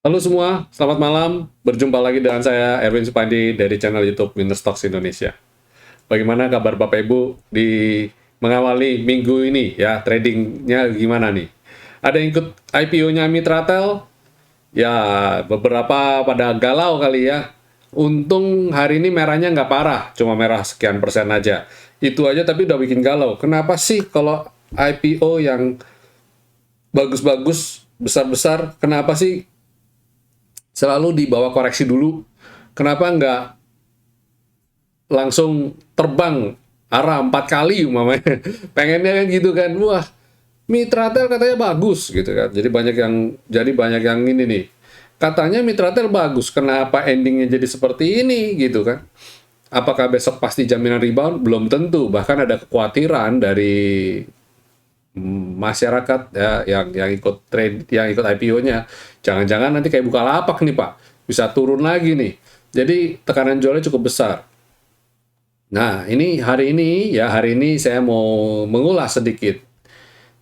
Halo semua, selamat malam. Berjumpa lagi dengan saya, Erwin Supandi, dari channel YouTube Winner Stocks Indonesia. Bagaimana kabar Bapak Ibu di mengawali minggu ini ya, tradingnya gimana nih? Ada yang ikut IPO-nya Mitratel? Ya, beberapa pada galau kali ya. Untung hari ini merahnya nggak parah, cuma merah sekian persen aja. Itu aja tapi udah bikin galau. Kenapa sih kalau IPO yang bagus-bagus, besar-besar, kenapa sih selalu dibawa koreksi dulu? Kenapa nggak langsung terbang arah 4 kali umpamanya? Pengennya kan gitu kan. Wah, Mitratel katanya bagus gitu kan. Jadi banyak yang ini nih. Katanya Mitratel bagus, kenapa endingnya jadi seperti ini gitu kan? Apakah besok pasti jaminan rebound? Belum tentu. Bahkan ada kekhawatiran dari masyarakat ya yang ikut trade, yang ikut IPO-nya. Jangan-jangan nanti kayak Bukalapak nih Pak, bisa turun lagi nih. Jadi tekanan jualnya cukup besar. Nah, hari ini saya mau mengulas sedikit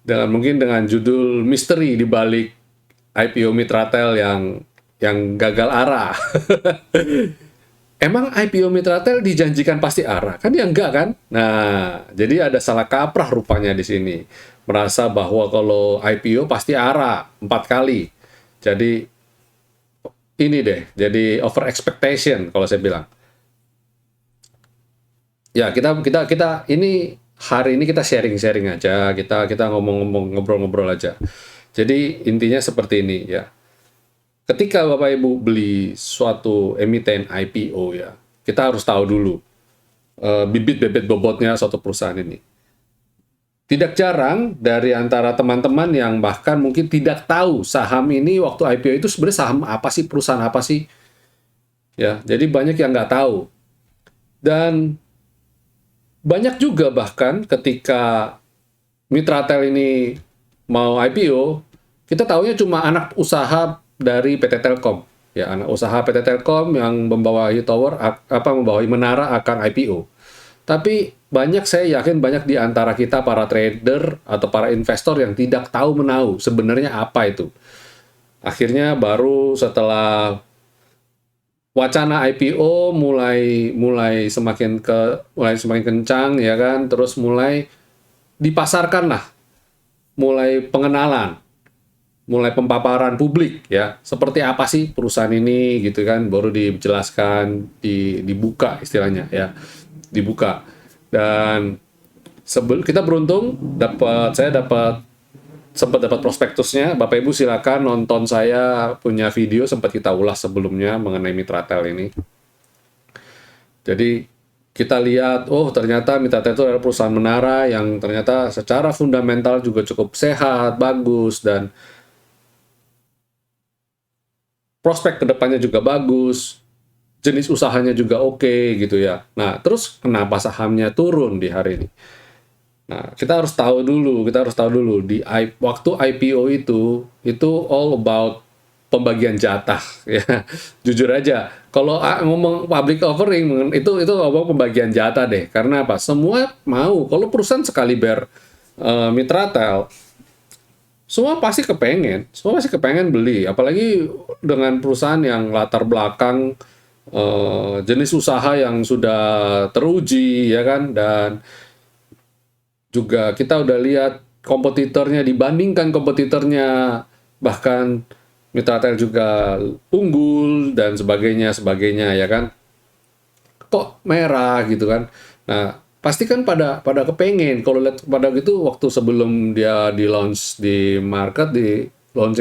mungkin dengan judul misteri di balik IPO Mitratel yang gagal arah. Emang IPO Mitratel dijanjikan pasti arah? Kan ya enggak kan? Nah, jadi ada salah kaprah rupanya di sini. Merasa bahwa kalau IPO pasti arah 4 kali. Jadi ini deh, jadi over expectation kalau saya bilang. Ya, kita kita kita ini hari ini kita sharing-sharing aja, kita ngomong-ngomong, ngobrol-ngobrol aja. Jadi intinya seperti ini ya. Ketika Bapak Ibu beli suatu emiten IPO ya, kita harus tahu dulu bibit bebet bobotnya suatu perusahaan ini. Tidak jarang dari antara teman-teman yang bahkan mungkin tidak tahu saham ini waktu IPO itu sebenarnya saham apa sih, perusahaan apa sih, ya. Jadi banyak yang nggak tahu. Dan banyak juga bahkan ketika Mitratel ini mau IPO, kita tahunya cuma anak usaha dari PT Telkom. Ya, anak usaha PT Telkom yang membawahi membawahi menara akan IPO. Tapi saya yakin banyak di antara kita para trader atau para investor yang tidak tahu menahu sebenarnya apa itu. Akhirnya baru setelah wacana IPO mulai semakin kencang ya kan, terus mulai dipasarkan lah, mulai pengenalan, mulai pempaparan publik ya, seperti apa sih perusahaan ini gitu kan, baru dijelaskan, dibuka istilahnya ya, dibuka. Dan kita beruntung saya sempat dapat prospektusnya. Bapak Ibu silakan nonton, saya punya video sempat kita ulas sebelumnya mengenai Mitratel ini. Jadi kita lihat, oh ternyata Mitratel itu adalah perusahaan menara yang ternyata secara fundamental juga cukup sehat, bagus, dan prospek kedepannya juga bagus, jenis usahanya juga oke gitu ya. Nah, terus kenapa sahamnya turun di hari ini? Nah, kita harus tahu dulu waktu IPO itu all about pembagian jatah ya. Jujur aja, kalau ngomong public offering itu ngomong pembagian jatah deh. Karena apa? Semua mau, kalau perusahaan sekali Mitratel, semua pasti kepengen beli, apalagi dengan perusahaan yang latar belakang jenis usaha yang sudah teruji ya kan, dan juga kita udah lihat kompetitornya, dibandingkan kompetitornya, bahkan Mitratel juga unggul dan sebagainya ya kan. Kok merah gitu kan. Nah, pasti kan pada kepengen kalau lihat pada gitu, waktu sebelum dia di launching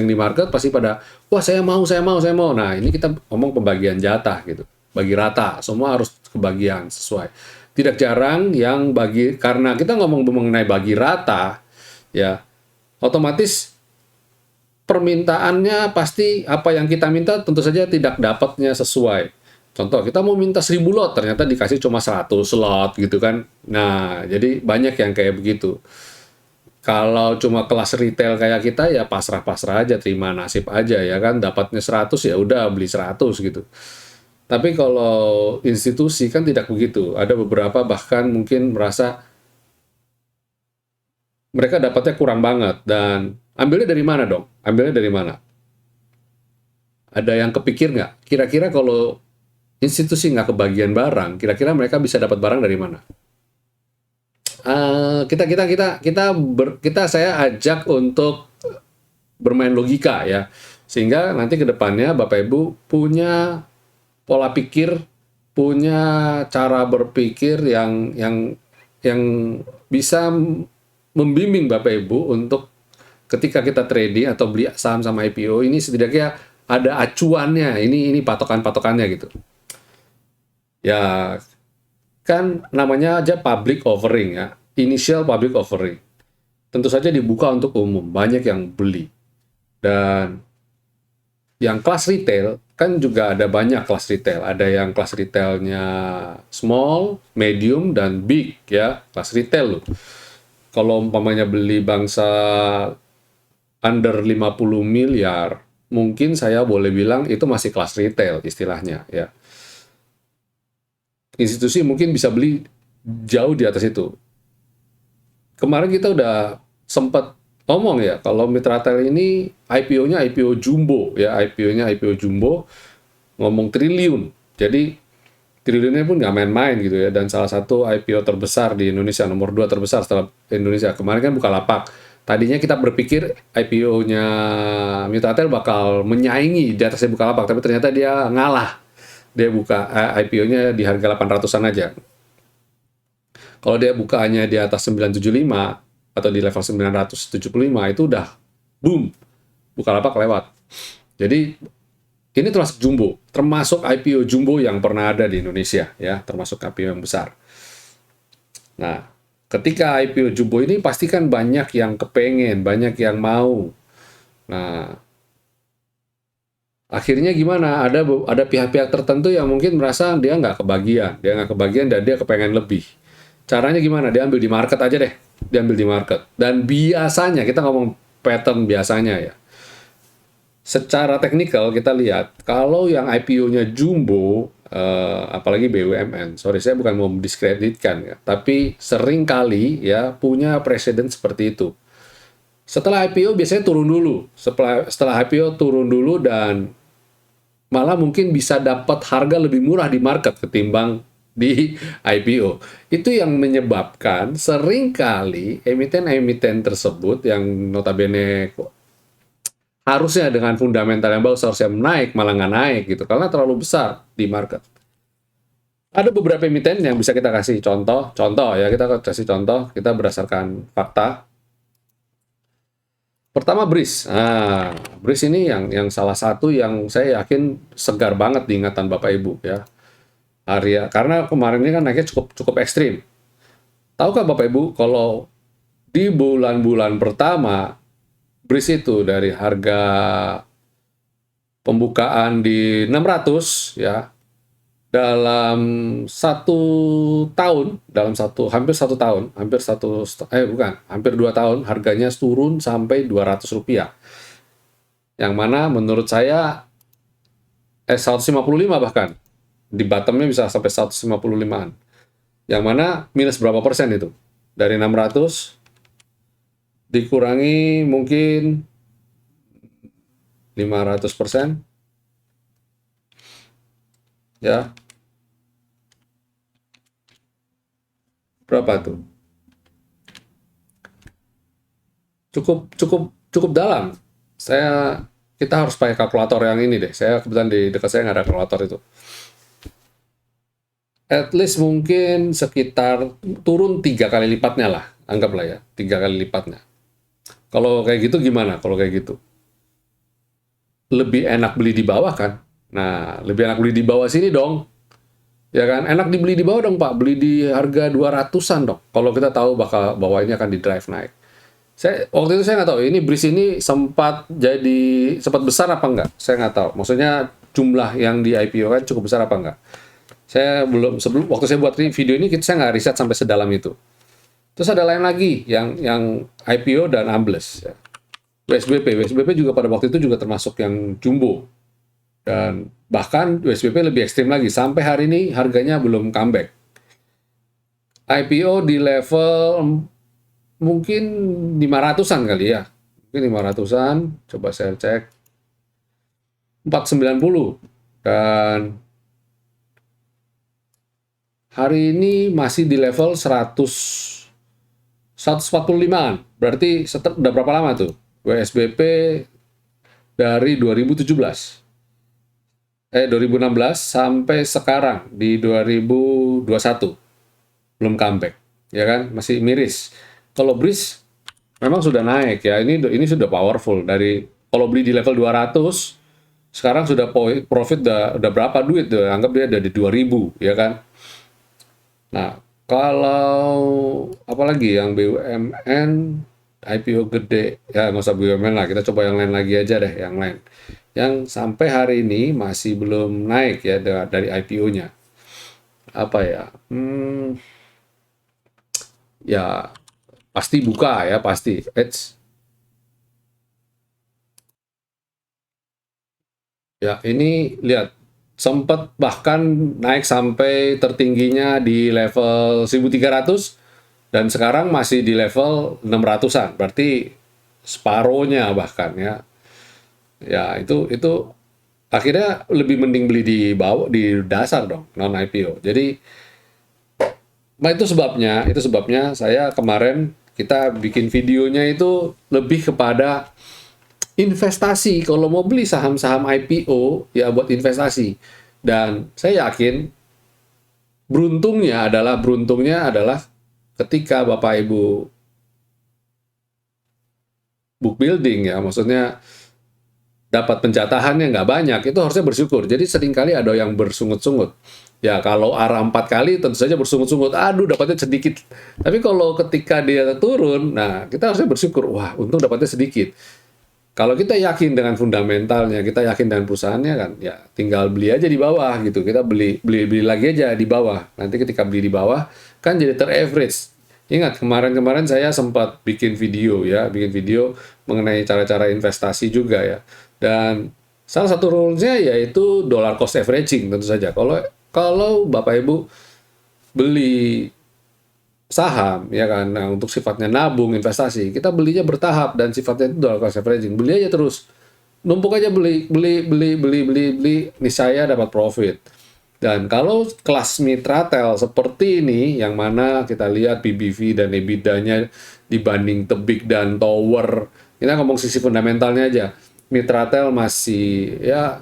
di market, pasti pada wah saya mau, saya mau, saya mau. Nah, ini kita ngomong pembagian jatah gitu. Bagi rata, semua harus kebagian sesuai. Tidak jarang yang karena kita ngomong mengenai bagi rata ya, otomatis permintaannya pasti apa yang kita minta tentu saja tidak dapatnya sesuai. Contoh, kita mau minta 1000 lot, ternyata dikasih cuma 100 slot gitu kan. Nah, jadi banyak yang kayak begitu. Kalau cuma kelas retail kayak kita ya pasrah-pasrah aja, terima nasib aja ya kan, dapatnya 100 ya udah beli 100 gitu. Tapi kalau institusi kan tidak begitu. Ada beberapa bahkan mungkin merasa mereka dapatnya kurang banget, dan ambilnya dari mana dong? Ambilnya dari mana? Ada yang kepikir nggak? Kira-kira kalau institusi nggak kebagian barang, kira-kira mereka bisa dapat barang dari mana? Saya ajak untuk bermain logika ya, sehingga nanti ke depannya Bapak Ibu punya pola pikir, punya cara berpikir yang bisa membimbing Bapak Ibu untuk ketika kita trading atau beli saham sama IPO ini setidaknya ada acuannya, ini patokan-patokannya gitu. Ya, kan namanya aja public offering ya, initial public offering. Tentu saja dibuka untuk umum, banyak yang beli. Dan yang kelas retail, kan juga ada banyak kelas retail. Ada yang kelas retailnya small, medium, dan big ya, kelas retail loh. Kalau umpamanya beli bangsa under 50 miliar, mungkin saya boleh bilang itu masih kelas retail istilahnya ya. Institusi mungkin bisa beli jauh di atas itu. Kemarin kita udah sempat ngomong ya, kalau Mitratel ini IPO-nya IPO jumbo ya, IPO-nya IPO jumbo, ngomong triliun. Jadi triliunnya pun nggak main-main gitu ya, dan salah satu IPO terbesar di Indonesia, nomor 2 terbesar setelah Indonesia. Kemarin kan Bukalapak. Tadinya kita berpikir IPO-nya Mitratel bakal menyaingi di atasnya Bukalapak, tapi ternyata dia ngalah. Dia buka IPO-nya di harga 800-an aja. Kalau dia bukanya di atas 975 atau di level 975 itu udah boom, Bukalapak lewat. Jadi ini termasuk jumbo, termasuk IPO jumbo yang pernah ada di Indonesia ya, termasuk IPO yang besar. Nah, ketika IPO jumbo ini pasti kan banyak yang kepengen, banyak yang mau. Nah, akhirnya gimana? Ada pihak-pihak tertentu yang mungkin merasa dia nggak kebagian dan dia kepengen lebih. Caranya gimana? Dia ambil di market aja deh. Dia ambil di market. Dan biasanya, kita ngomong pattern biasanya ya. Secara teknikal kita lihat, kalau yang IPO-nya jumbo, apalagi BUMN, sorry saya bukan mau mendiskreditkan ya, tapi sering kali ya punya presiden seperti itu. Setelah IPO biasanya turun dulu. Setelah IPO turun dulu dan malah mungkin bisa dapat harga lebih murah di market ketimbang di IPO. Itu yang menyebabkan seringkali emiten-emiten tersebut yang notabene harusnya dengan fundamental yang bagus harusnya naik, malah nggak naik gitu, karena terlalu besar di market. Ada beberapa emiten yang bisa kita kasih contoh ya, kita kasih contoh, kita berdasarkan fakta. Pertama BRIS. Nah, BRIS ini yang salah satu yang saya yakin segar banget di ingatan Bapak Ibu ya. Karena kemarin ini kan naiknya cukup ekstrim. Tahukah Bapak Ibu kalau di bulan-bulan pertama BRIS itu dari harga pembukaan di 600 ya, dalam hampir 2 tahun harganya turun sampai Rp200, yang mana menurut saya 155 bahkan di bottomnya bisa sampai 155-an, yang mana minus berapa persen itu dari 600 dikurangi mungkin 500% ya, berapa tuh? Cukup dalam. Kita harus pakai kalkulator yang ini deh. Saya kebetulan di dekat saya nggak ada kalkulator itu. At least mungkin sekitar turun 3 kali lipatnya lah, anggaplah ya, 3 kali lipatnya. Kalau kayak gitu gimana? Kalau kayak gitu, lebih enak beli di bawah kan? Nah, lebih enak beli di bawah sini dong. Ya kan? Enak dibeli di bawah dong, Pak. Beli di harga 200-an dong. Kalau kita tahu bahwa ini akan di drive naik. Waktu itu saya nggak tahu, ini BRIS ini sempat besar apa enggak? Saya nggak tahu. Maksudnya jumlah yang di IPO kan cukup besar apa enggak? Waktu saya buat video ini, saya nggak riset sampai sedalam itu. Terus ada lain lagi yang IPO dan ambles. Ya. WSBP juga pada waktu itu juga termasuk yang jumbo. Dan bahkan WSBP lebih ekstrim lagi. Sampai hari ini harganya belum comeback. IPO di level mungkin 500-an kali ya. Mungkin 500-an. Coba saya cek. 490 dan hari ini masih di level 145-an. Berarti udah berapa lama tuh? WSBP dari 2017. 2016 sampai sekarang di 2021 belum comeback, ya kan? Masih miris. Kalau BRIS memang sudah naik ya. Ini sudah powerful dari kalau beli di level 200 sekarang sudah profit udah berapa duit tuh? Anggap dia ada di 2000, ya kan? Nah, kalau apalagi yang BUMN IPO gede, ya nggak usah BUMN lah, kita coba yang lain lagi aja deh, yang lain. Yang sampai hari ini masih belum naik ya dari IPO-nya. Apa ya? Ya pasti buka ya, pasti. Ya, ini lihat sempat bahkan naik sampai tertingginya di level 1300 dan sekarang masih di level 600-an. Berarti separohnya bahkan ya. Ya, itu akhirnya lebih mending beli di bawah di dasar dong, non IPO. Jadi, itu sebabnya saya kemarin kita bikin videonya itu lebih kepada investasi. Kalau mau beli saham-saham IPO ya buat investasi. Dan saya yakin beruntungnya adalah ketika Bapak Ibu book building ya, maksudnya dapat penjatahannya nggak banyak, itu harusnya bersyukur. Jadi seringkali ada yang bersungut-sungut. Ya kalau arah 4 kali tentu saja bersungut-sungut, aduh dapatnya sedikit. Tapi kalau ketika dia turun, nah kita harusnya bersyukur, wah untung dapatnya sedikit. Kalau kita yakin dengan fundamentalnya, kita yakin dengan perusahaannya kan, ya tinggal beli aja di bawah gitu. Kita beli lagi aja di bawah. Nanti ketika beli di bawah kan jadi ter-average. Ingat kemarin-kemarin saya sempat bikin video mengenai cara-cara investasi juga ya. Dan salah satu rules-nya yaitu dollar cost averaging tentu saja. Kalau kalau Bapak Ibu beli saham ya kan, nah, untuk sifatnya nabung investasi kita belinya bertahap dan sifatnya itu dollar cost averaging, beli aja terus, numpuk aja beli, niscaya dapat profit. Dan kalau kelas mitra tel seperti ini yang mana kita lihat PBV dan EBITDA-nya dibanding Tebik dan Tower, kita ngomong sisi fundamentalnya aja, mitra tel masih ya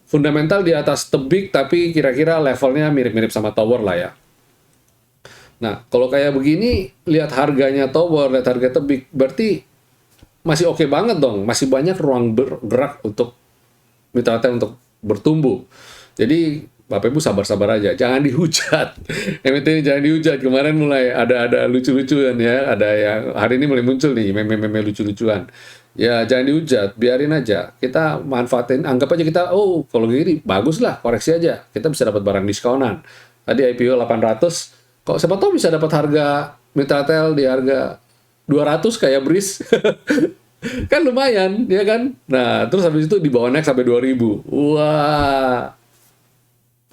fundamental di atas Tebik tapi kira-kira levelnya mirip-mirip sama Tower lah ya. Nah, kalau kayak begini, lihat harganya Tower, lihat harga Tebik, berarti masih oke banget dong. Masih banyak ruang bergerak untuk mitra tel untuk bertumbuh. Jadi, Bapak Ibu sabar-sabar aja, jangan dihujat. MT ini jangan dihujat. Kemarin mulai ada lucu-lucuan ya, ada yang hari ini mulai muncul nih meme-meme lucu-lucuan. Ya, jangan dihujat, biarin aja. Kita manfaatin, anggap aja kita, oh kalau gini bagus lah, koreksi aja. Kita bisa dapat barang diskonan. Tadi IPO 800, kok siapa tahu bisa dapat harga Mitatel di harga 200 kayak BRIS. Kan lumayan, ya kan? Nah, terus habis itu di bawah naik sampai 2000. Wah,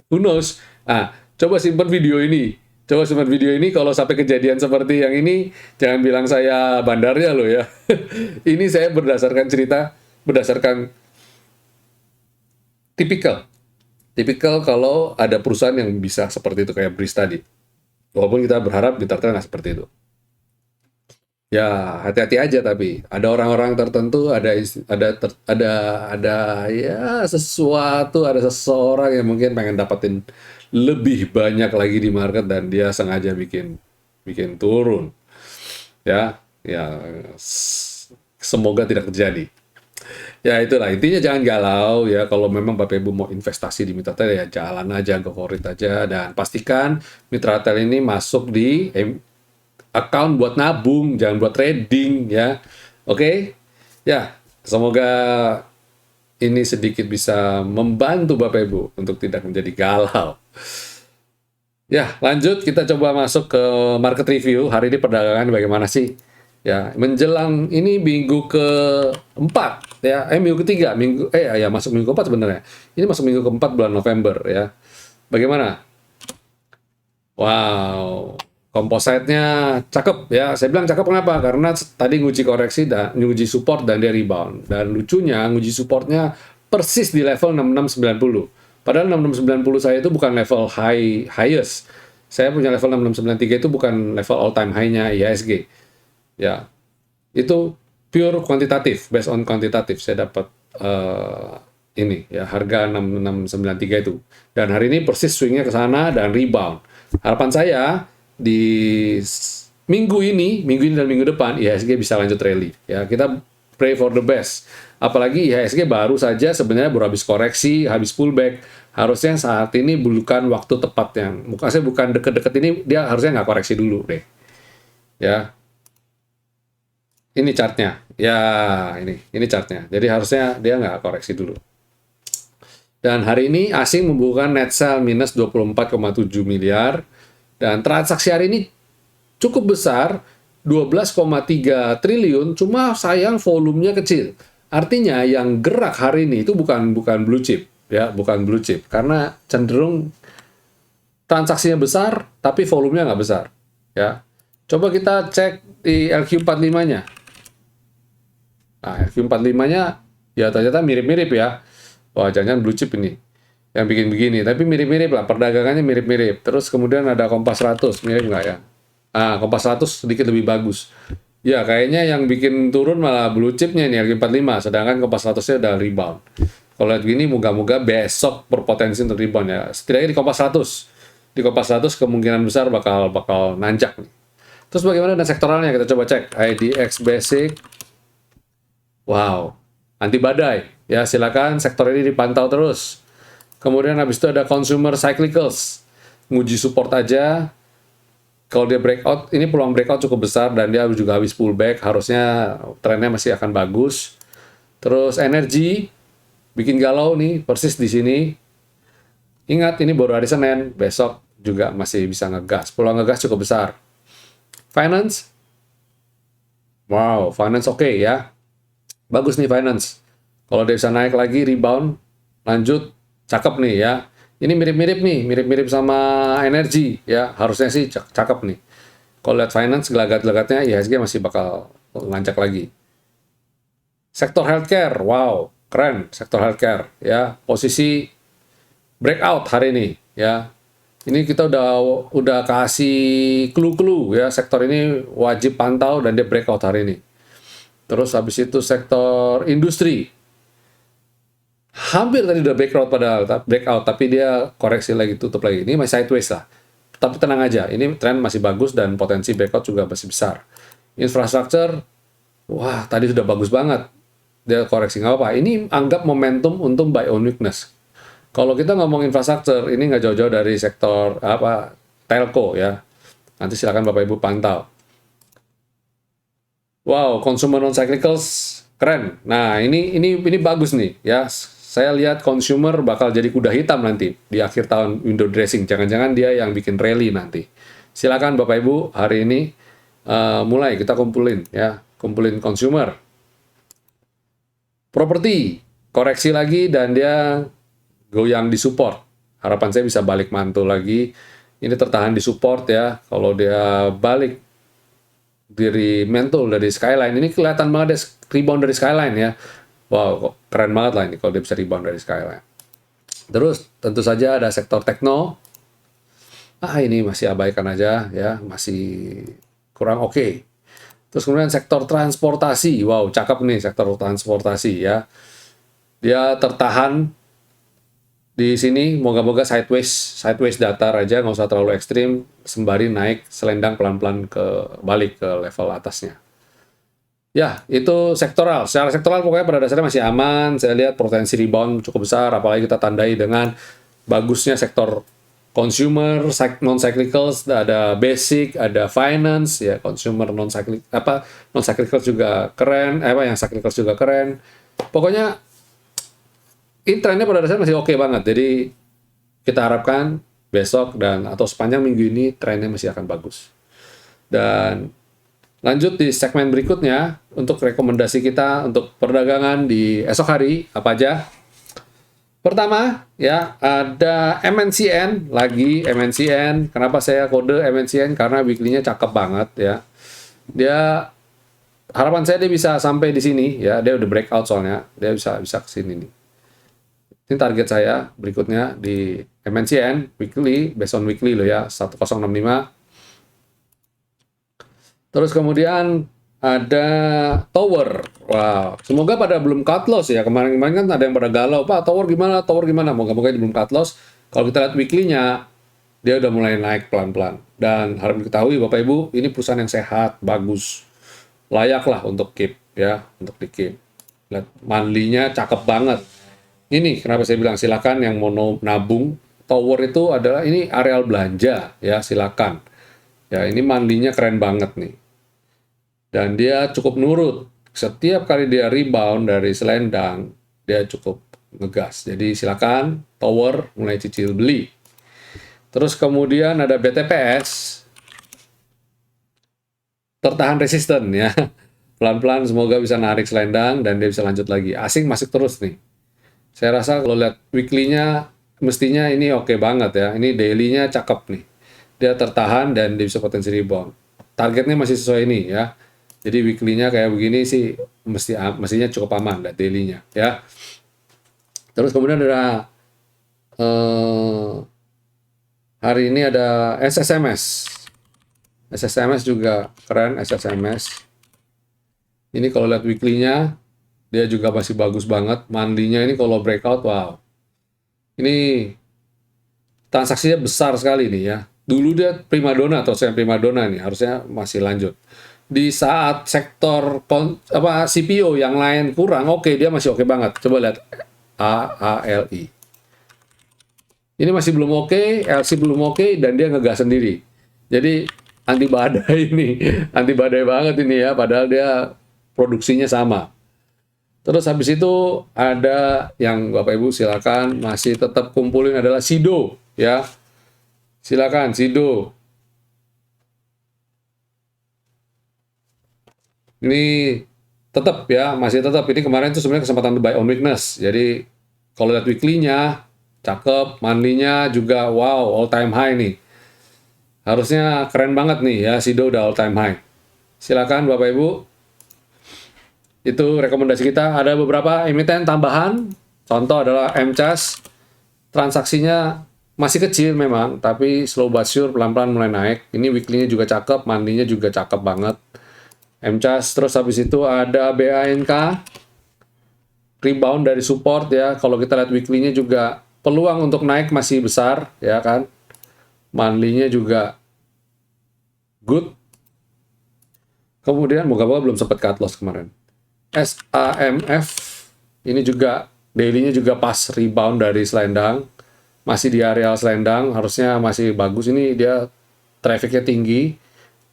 who knows? Ah, coba simpan video ini. Coba simpan video ini, kalau sampai kejadian seperti yang ini, jangan bilang saya bandarnya loh ya. Ini saya berdasarkan cerita, berdasarkan tipikal. Tipikal kalau ada perusahaan yang bisa seperti itu kayak BRIS tadi. Walaupun kita berharap di Tartel nggak seperti itu. Ya, hati-hati aja tapi ada orang-orang tertentu, ada ya sesuatu, ada seseorang yang mungkin pengen dapetin lebih banyak lagi di market dan dia sengaja bikin bikin turun. Ya, ya semoga tidak terjadi. Ya itulah intinya, jangan galau ya. Kalau memang Bapak Ibu mau investasi di Mitratel ya jalan aja, go for it aja, dan pastikan Mitratel ini masuk di account buat nabung, jangan buat trading ya. Oke? Ya, semoga ini sedikit bisa membantu Bapak Ibu untuk tidak menjadi galau. Ya, lanjut kita coba masuk ke market review. Hari ini perdagangan bagaimana sih? Ya, menjelang ini minggu keempat ya, minggu ketiga, masuk minggu keempat sebenarnya. Ini masuk minggu keempat bulan November ya. Bagaimana? Wow, kompositnya cakep ya. Saya bilang cakep kenapa? Karena tadi nguji koreksi dan nguji support dan dia rebound. Dan lucunya nguji supportnya persis di level 6690. Padahal 6690 saya itu bukan level highest. Saya punya level 6693 itu bukan level all time high-nya IHSG. Ya. Itu pure kuantitatif, based on kuantitatif. Saya dapat ini ya, harga 6693 itu. Dan hari ini persis swingnya ke sana dan rebound. Harapan saya di minggu ini dan minggu depan IHSG bisa lanjut rally. Ya, kita pray for the best. Apalagi IHSG baru saja sebenarnya baru habis koreksi, habis pullback. Harusnya saat ini bukan waktu tepat yang, maksudnya bukan deket-deket ini, dia harusnya nggak koreksi dulu deh. Ya, ini chartnya. Ya, ini chartnya. Jadi harusnya dia nggak koreksi dulu. Dan hari ini asing membukukan net sell minus 24,7 miliar. Dan transaksi hari ini cukup besar, 12,3 triliun, cuma sayang volumenya kecil. Artinya yang gerak hari ini itu bukan blue chip, ya, bukan blue chip. Karena cenderung transaksinya besar, tapi volumenya nggak besar. Ya. Coba kita cek di LQ45-nya. Nah, LQ45-nya ya ternyata mirip-mirip ya. Wah, jangan blue chip ini yang bikin begini, tapi mirip-mirip lah, perdagangannya mirip-mirip. Terus kemudian ada Kompas 100, mirip nggak ya? Kompas 100 sedikit lebih bagus. Ya, kayaknya yang bikin turun malah blue chipnya nih, LQ45, sedangkan Kompas 100-nya udah rebound. Kalau lihat gini, moga-moga besok berpotensi untuk rebound ya. Setidaknya di Kompas 100. Di Kompas 100 kemungkinan besar bakal nanjak nih. Terus bagaimana dengan sektoralnya? Kita coba cek. IDX Basic. Wow, anti badai. Ya, silakan sektor ini dipantau terus. Kemudian habis itu ada consumer cyclicals. Nguji support aja. Kalau dia breakout, ini peluang breakout cukup besar dan dia juga habis pullback. Harusnya trennya masih akan bagus. Terus energi bikin galau nih, persis di sini. Ingat, ini baru hari Senin, besok juga masih bisa ngegas. Peluang ngegas cukup besar. Finance. Wow, finance oke ya. Bagus nih finance. Kalau dia bisa naik lagi, rebound, lanjut, cakep nih ya. Ini mirip-mirip nih, mirip-mirip sama energi ya. Harusnya sih cakep nih. Kalau lihat finance, gelagat-gelagatnya IHSG masih bakal lanjak lagi. Sektor healthcare, wow, keren sektor healthcare ya. Posisi breakout hari ini ya. Ini kita udah kasih clue-clue ya, sektor ini wajib pantau dan dia breakout hari ini. Terus habis itu sektor industri. Hampir tadi udah breakout, tapi dia koreksi lagi, tutup lagi. Ini masih sideways lah. Tapi tenang aja, ini tren masih bagus dan potensi breakout juga masih besar. Infrastructure, wah tadi sudah bagus banget. Dia koreksi, nggak apa-apa. Ini anggap momentum untuk buy on weakness. Kalau kita ngomong infrastructure, ini nggak jauh-jauh dari sektor telco ya. Nanti silakan Bapak Ibu pantau. Wow, consumer non-cyclicals keren. Nah, ini bagus nih ya. Saya lihat consumer bakal jadi kuda hitam nanti di akhir tahun window dressing. Jangan-jangan dia yang bikin rally nanti. Silakan Bapak Ibu, hari ini mulai kita kumpulin ya, kumpulin consumer. Properti koreksi lagi dan dia goyang di support. Harapan saya bisa balik mantul lagi. Ini tertahan di support ya. Kalau dia balik dari mantul dari skyline, ini kelihatan banget dia rebound dari skyline ya. Wow, keren banget lah ini kalau dia bisa rebound dari skyline. Terus tentu saja ada sektor tekno. Ini masih abaikan aja ya, masih kurang oke. Terus kemudian sektor transportasi. Wow, cakep nih sektor transportasi ya. Dia tertahan di sini, moga-moga sideways datar aja, nggak usah terlalu ekstrim, sembari naik selendang pelan-pelan balik ke level atasnya. Ya, itu sektoral. Secara sektoral pokoknya pada dasarnya masih aman. Saya lihat potensi rebound cukup besar, apalagi kita tandai dengan bagusnya sektor consumer, non-cyclicals, ada basic, ada finance, ya consumer non-cyclicals juga keren, yang cyclicals juga keren. Pokoknya ini trennya pada dasarnya masih oke banget. Jadi kita harapkan besok atau sepanjang minggu ini trennya masih akan bagus. Dan lanjut di segmen berikutnya untuk rekomendasi kita untuk perdagangan di esok hari apa aja. Pertama ya ada MNCN lagi MNCN. Kenapa saya kode MNCN? Karena weekly-nya cakep banget ya. Dia harapan saya dia bisa sampai di sini ya. Dia udah breakout soalnya. Dia bisa ke sini nih. Ini target saya berikutnya di MNCN weekly, based on weekly loh ya, 1065. Terus kemudian ada tower. Wow, semoga pada belum cut loss ya. Kemarin-kemarin kan ada yang pada galau, Pak, tower gimana, tower gimana. Moga-moga ini belum cut loss. Kalau kita lihat weekly-nya, dia udah mulai naik pelan-pelan. Dan harus diketahui Bapak Ibu, ini perusahaan yang sehat, bagus. Layak lah untuk keep ya, untuk di keep. Lihat monthly-nya cakep banget. Ini kenapa saya bilang silakan yang mau nabung. Tower itu adalah ini areal belanja ya, silakan. Ya, ini monthly-nya keren banget nih. Dan dia cukup nurut. Setiap kali dia rebound dari selendang, dia cukup ngegas. Jadi silakan tower mulai cicil beli. Terus kemudian ada BTPS, tertahan resisten ya. Pelan-pelan semoga bisa narik selendang dan dia bisa lanjut lagi. Asing masuk terus nih. Saya rasa kalau lihat weekly-nya mestinya ini oke banget ya. Ini daily-nya cakep nih. Dia tertahan dan dia bisa potensi rebound. Targetnya masih sesuai ini ya. Jadi weekly-nya kayak begini sih mestinya cukup aman lihat daily-nya ya. Terus kemudian ada hari ini ada SSMS. SSMS juga keren, SSMS. Ini kalau lihat weekly-nya, dia juga masih bagus banget. Monthly-nya ini kalau breakout, wow. Ini transaksinya besar sekali nih ya. Dulu dia primadona atau saya primadona nih, harusnya masih lanjut. Di saat sektor CPO yang lain kurang, oke, dia masih oke banget. Coba lihat AALI. Ini masih belum oke, LC belum oke, dan dia ngegas sendiri. Jadi anti badai ini, anti badai banget ini ya, padahal dia produksinya sama. Terus habis itu ada yang Bapak Ibu silakan masih tetap kumpulin adalah SIDO ya. Silakan SIDO. Ini tetap ya, masih tetap. Ini kemarin itu sebenarnya kesempatan buy on weakness. Jadi kalau lihat weekly-nya cakep, monthly-nya juga wow, all time high nih. Harusnya keren banget nih ya, SIDO udah all time high. Silakan Bapak Ibu. Itu rekomendasi kita. Ada beberapa emiten tambahan. Contoh adalah MCAS. Transaksinya masih kecil memang, tapi slow but sure, pelan-pelan mulai naik. Ini weekly-nya juga cakep, monthly-nya juga cakep banget. MCAS, terus habis itu ada BANK. Rebound dari support ya. Kalau kita lihat weekly-nya juga peluang untuk naik masih besar ya kan. Monthly-nya juga good. Kemudian moga-moga belum sempat cut loss kemarin. SAMF ini juga daily-nya juga pas rebound dari selendang. Masih di areal selendang, harusnya masih bagus. Ini dia traffic-nya tinggi.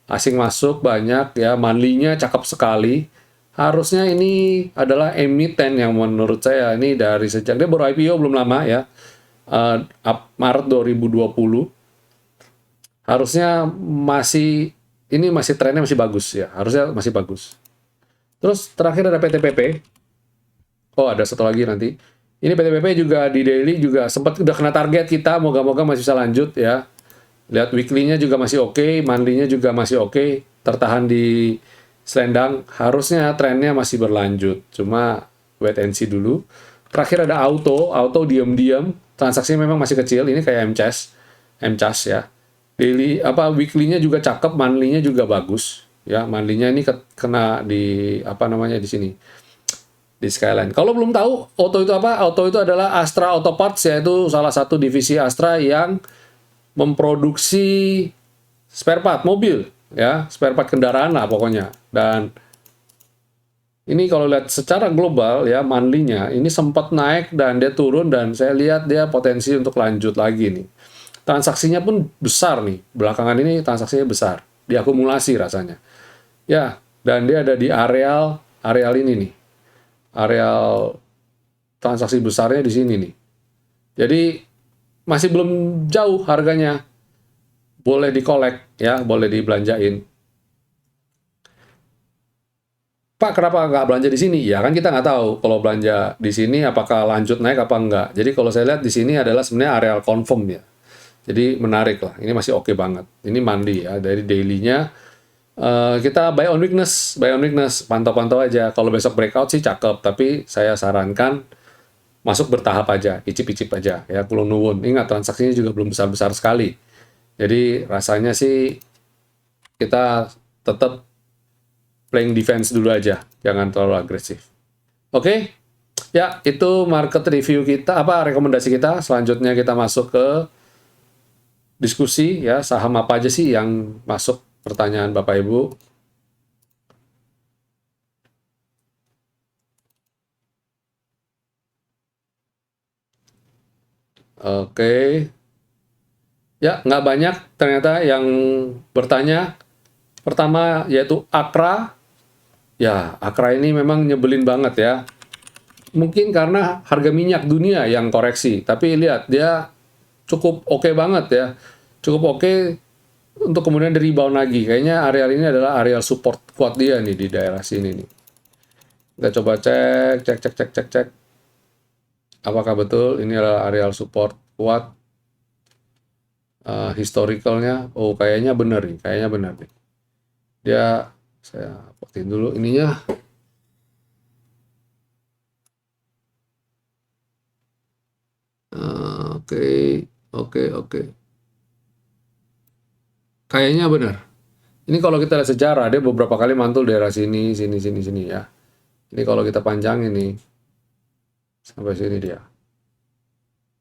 Asing masuk banyak ya, monthly-nya cakep sekali. Harusnya ini adalah emiten yang menurut saya ini dari sejak dia baru IPO belum lama ya. Maret 2020. Harusnya masih trennya masih bagus ya. Harusnya masih bagus. Terus terakhir ada PTPP. Oh, ada satu lagi nanti. Ini PTPP juga di daily juga sempat udah kena target kita, moga-moga masih bisa lanjut ya. Lihat weekly-nya juga masih oke, monthly-nya juga masih oke, tertahan di selendang. Harusnya trennya masih berlanjut. Cuma wait and see dulu. Terakhir ada auto diam-diam, transaksinya memang masih kecil. Ini kayak MCAS ya. Daily weekly-nya juga cakep, monthly-nya juga bagus. Ya, monthly-nya ini kena di di sini. Di Skyline. Kalau belum tahu, auto itu apa? Auto itu adalah Astra Auto Parts, yaitu salah satu divisi Astra yang memproduksi spare part mobil, ya, spare part kendaraan lah pokoknya. Dan ini kalau lihat secara global ya, monthly-nya ini sempat naik dan dia turun dan saya lihat dia potensi untuk lanjut lagi nih. Transaksinya pun besar nih. Belakangan ini transaksinya besar, diakumulasi rasanya. Ya, dan dia ada di areal ini nih. Areal transaksi besarnya di sini nih. Jadi masih belum jauh harganya. Boleh dikolek ya, boleh dibelanjain. Pak, kenapa nggak belanja di sini? Ya kan kita nggak tahu kalau belanja di sini apakah lanjut naik apa enggak. Jadi kalau saya lihat di sini adalah sebenarnya areal confirm ya. Jadi menarik lah. Ini masih oke banget. Ini mandi ya dari daily-nya. Kita buy on weakness, pantau-pantau aja. Kalau besok breakout sih cakep, tapi saya sarankan masuk bertahap aja, icip-icip aja ya, kulo nuwun. Ingat transaksinya juga belum besar-besar sekali. Jadi rasanya sih kita tetap playing defense dulu aja, jangan terlalu agresif. Oke, ya itu market review kita, rekomendasi kita. Selanjutnya kita masuk ke diskusi ya, saham apa aja sih yang masuk pertanyaan Bapak Ibu. Oke, ya nggak banyak ternyata yang bertanya. Pertama yaitu Akra. Ya, Akra ini memang nyebelin banget ya. Mungkin karena harga minyak dunia yang koreksi, tapi lihat dia cukup oke banget ya. Cukup oke untuk kemudian di rebound lagi. Kayaknya areal ini adalah areal support kuat dia nih di daerah sini nih. Kita coba cek. Apakah betul ini adalah areal support kuat? Historicalnya, oh kayaknya benar nih, Dia, saya pakai dulu ininya. Oke. Kayaknya benar. Ini kalau kita lihat sejarah, dia beberapa kali mantul daerah sini ya. Ini kalau kita panjang ini sampai sini dia.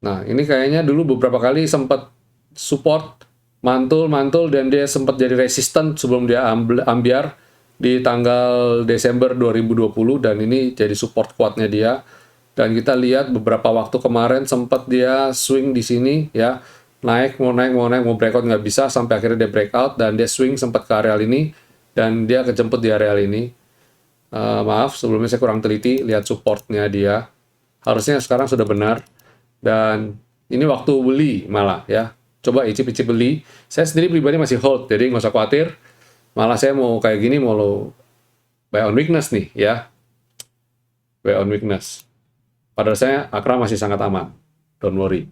Nah, ini kayaknya dulu beberapa kali sempat support, mantul, dan dia sempat jadi resisten sebelum dia ambiar di tanggal Desember 2020, dan ini jadi support kuatnya dia. Dan kita lihat beberapa waktu kemarin sempat dia swing di sini ya, mau breakout nggak bisa, sampai akhirnya dia breakout dan dia swing sempat ke areal ini, dan dia kejemput di areal ini. Maaf, sebelumnya saya kurang teliti lihat supportnya dia. Harusnya sekarang sudah benar. Dan ini waktu beli malah ya. Coba icip-icip beli. Saya sendiri pribadi masih hold, jadi nggak usah khawatir. Malah saya mau kayak gini, mau lo buy on weakness nih ya. Buy on weakness. Padahal saya Akra masih sangat aman. Don't worry.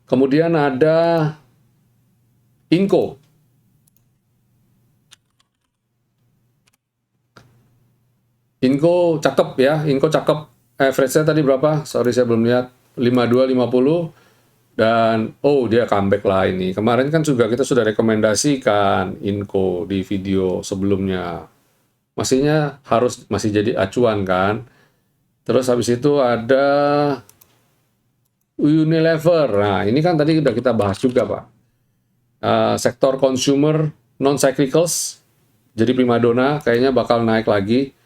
Kemudian ada Inco. Inco cakep ya, Inco cakep. Average-nya tadi berapa? Sorry saya belum lihat. 52.50. Dan dia comeback lah ini. Kemarin kan juga kita sudah rekomendasikan Inco di video sebelumnya. Masih jadi acuan kan. Terus habis itu ada Unilever. Nah, ini kan tadi udah kita bahas juga, Pak. Sektor consumer non-cyclicals, jadi primadona, kayaknya bakal naik lagi.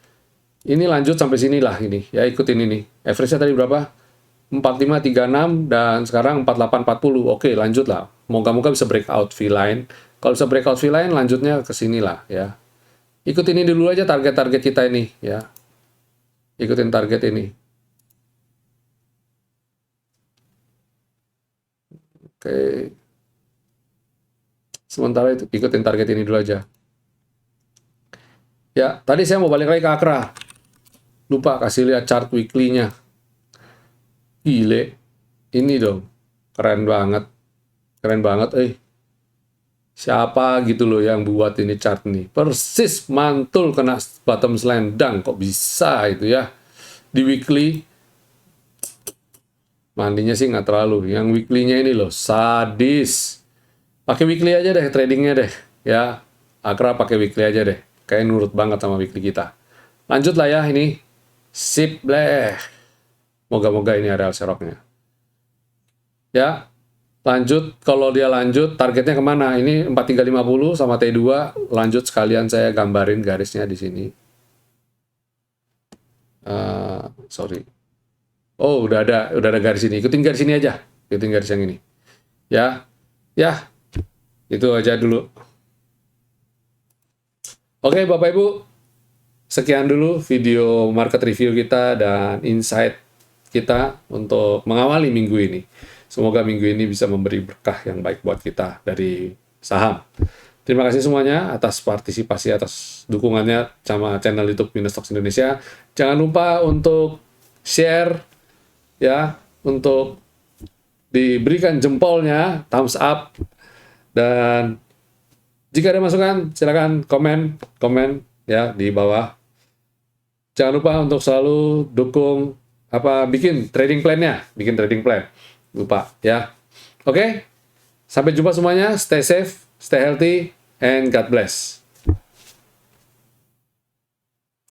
Ini lanjut sampai sinilah ini, ya ikutin ini. Average-nya tadi berapa? 4536 dan sekarang 4840. Oke, lanjut lah. Moga-moga bisa breakout V-line. Kalau bisa breakout V-line, lanjutnya ke sinilah ya. Ikutin ini dulu aja target-target kita ini ya. Ikutin target ini. Oke. Sementara itu ikutin target ini dulu aja. Ya, tadi saya mau balik lagi ke Akra. Lupa kasih lihat chart weekly-nya. Gile. Ini dong. Keren banget. Siapa gitu loh yang buat ini chart nih. Persis mantul kena bottom selendang. Kok bisa itu ya. Di weekly. Mandinya sih nggak terlalu. Yang weekly-nya ini loh. Sadis. Pakai weekly aja deh tradingnya deh. Ya. Akra pakai weekly aja deh. Kayak nurut banget sama weekly kita. Lanjut lah ya ini. Sip bleh. Moga-moga ini areal seroknya. Ya, lanjut. Kalau dia lanjut, targetnya kemana? Ini 4350 sama T2. Lanjut sekalian saya gambarin garisnya di sini. Sorry. Oh, udah ada garis ini. Ikutin garis ini aja. Ikutin garis yang ini. Ya, itu aja dulu. Oke, Bapak Ibu. Sekian dulu video market review kita dan insight kita untuk mengawali minggu ini. Semoga minggu ini bisa memberi berkah yang baik buat kita dari saham. Terima kasih semuanya atas partisipasi, atas dukungannya sama channel YouTube Minus Stocks Indonesia. Jangan lupa untuk share, ya, untuk diberikan jempolnya, thumbs up, dan jika ada masukan silakan komen ya di bawah. Jangan lupa untuk selalu dukung bikin trading plan-nya, bikin trading plan. Lupa ya. Oke. Sampai jumpa semuanya. Stay safe, stay healthy, and God bless.